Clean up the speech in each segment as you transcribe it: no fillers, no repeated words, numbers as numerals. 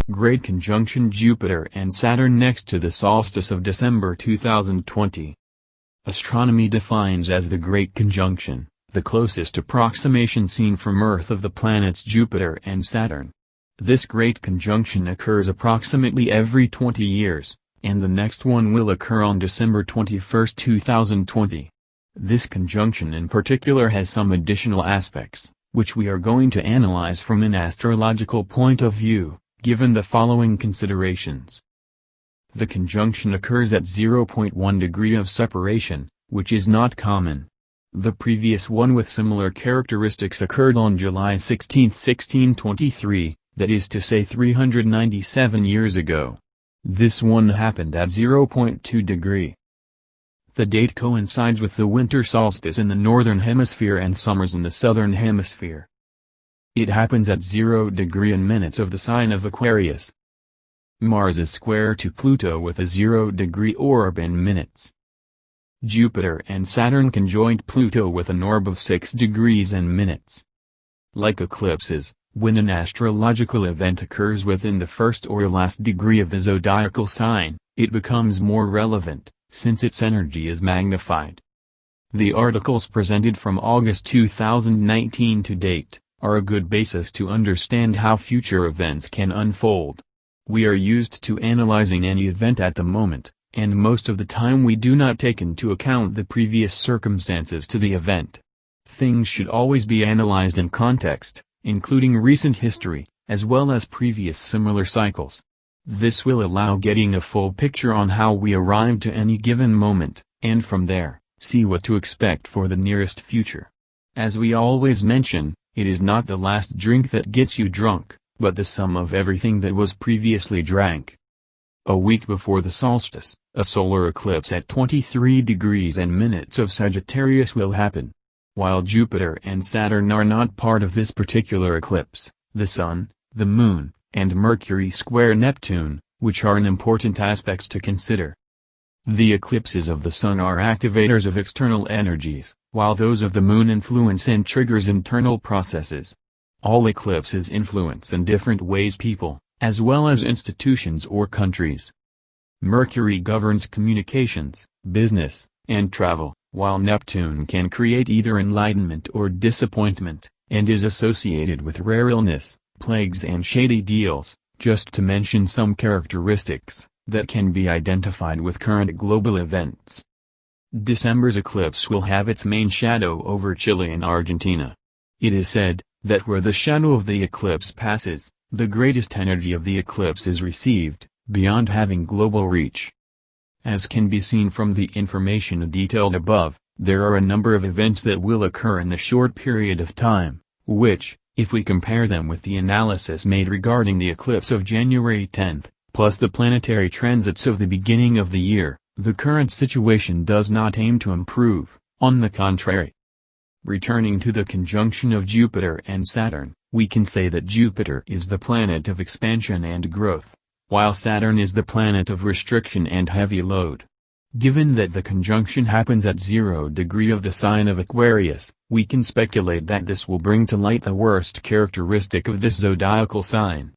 Great conjunction Jupiter and Saturn next to the solstice of December 2020. Astronomy defines as the Great Conjunction, the closest approximation seen from Earth of the planets Jupiter and Saturn. This Great Conjunction occurs approximately every 20 years, and the next one will occur on December 21, 2020. This conjunction in particular has some additional aspects, which we are going to analyze from an astrological point of view, given the following considerations. The conjunction occurs at 0.1 degree of separation, which is not common. The previous one with similar characteristics occurred on July 16, 1623, that is to say 397 years ago. This one happened at 0.2 degree. The date coincides with the winter solstice in the northern hemisphere and summers in the southern hemisphere. It happens at 0 degree in minutes of the sign of Aquarius. Mars is square to Pluto with a 0 degree orb in minutes. Jupiter and Saturn conjoined Pluto with an orb of 6 degrees in minutes. Like eclipses, when an astrological event occurs within the first or last degree of the zodiacal sign, it becomes more relevant, since its energy is magnified. The articles presented from August 2019 to date are a good basis to understand how future events can unfold. We are used to analyzing any event at the moment, and most of the time we do not take into account the previous circumstances to the event. Things should always be analyzed in context, including recent history, as well as previous similar cycles. This will allow getting a full picture on how we arrived to any given moment, and from there, see what to expect for the nearest future. As we always mention, it is not the last drink that gets you drunk, but the sum of everything that was previously drank. A week before the solstice, a solar eclipse at 23 degrees and minutes of Sagittarius will happen. While Jupiter and Saturn are not part of this particular eclipse, the Sun, the Moon, and Mercury square Neptune, which are important aspects to consider. The eclipses of the Sun are activators of external energies, while those of the Moon influence and triggers internal processes. All eclipses influence in different ways people, as well as institutions or countries. Mercury governs communications, business, and travel, while Neptune can create either enlightenment or disappointment, and is associated with rare illness, plagues and shady deals, just to mention some characteristics that can be identified with current global events. December's eclipse will have its main shadow over Chile and Argentina. It is said that where the shadow of the eclipse passes, the greatest energy of the eclipse is received, beyond having global reach. As can be seen from the information detailed above, there are a number of events that will occur in the short period of time, which, if we compare them with the analysis made regarding the eclipse of January 10, plus the planetary transits of the beginning of the year, the current situation does not aim to improve, on the contrary. Returning to the conjunction of Jupiter and Saturn, we can say that Jupiter is the planet of expansion and growth, while Saturn is the planet of restriction and heavy load. Given that the conjunction happens at 0 degree of the sign of Aquarius, we can speculate that this will bring to light the worst characteristic of this zodiacal sign.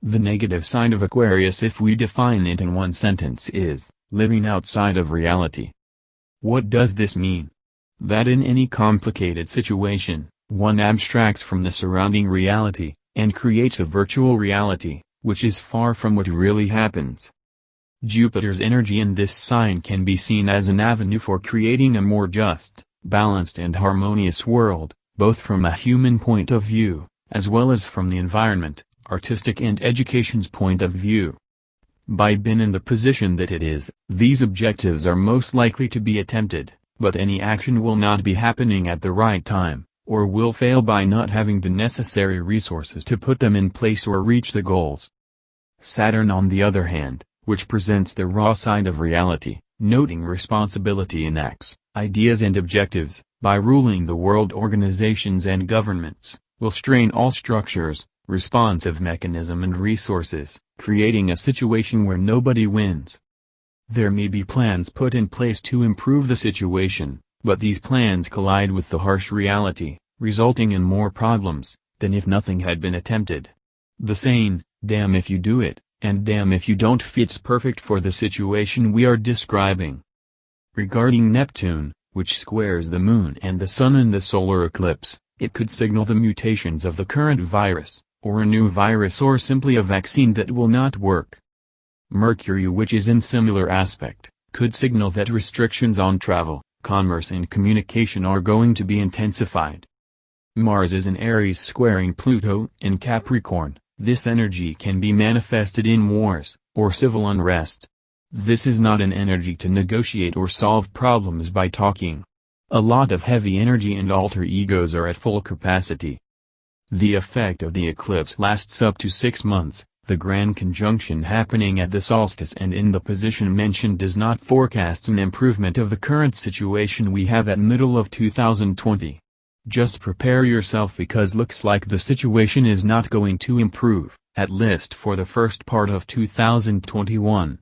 The negative side of Aquarius, if we define it in one sentence, is living outside of reality. What does this mean? That in any complicated situation, one abstracts from the surrounding reality, and creates a virtual reality, which is far from what really happens. Jupiter's energy in this sign can be seen as an avenue for creating a more just, balanced and harmonious world, both from a human point of view, as well as from the environment, artistic and education's point of view. By being in the position that it is, these objectives are most likely to be attempted, but any action will not be happening at the right time, or will fail by not having the necessary resources to put them in place or reach the goals. Saturn, on the other hand, which presents the raw side of reality, noting responsibility in acts, ideas and objectives, by ruling the world organizations and governments, will strain all structures, responsive mechanism and resources, creating a situation where nobody wins. There may be plans put in place to improve the situation, but these plans collide with the harsh reality, resulting in more problems than if nothing had been attempted. The sane, Damn if you do it, and damn if you don't. Fits perfect for the situation we are describing. Regarding Neptune, which squares the Moon and the Sun in the solar eclipse, it could signal the mutations of the current virus, or a new virus, or simply a vaccine that will not work. Mercury, which is in similar aspect, could signal that restrictions on travel, commerce and communication are going to be intensified. Mars is in Aries squaring Pluto in Capricorn. This energy can be manifested in wars, or civil unrest. This is not an energy to negotiate or solve problems by talking. A lot of heavy energy and alter egos are at full capacity. The effect of the eclipse lasts up to 6 months. The grand conjunction happening at the solstice and in the position mentioned does not forecast an improvement of the current situation we have at middle of 2020. Just prepare yourself, because looks like the situation is not going to improve, at least for the first part of 2021.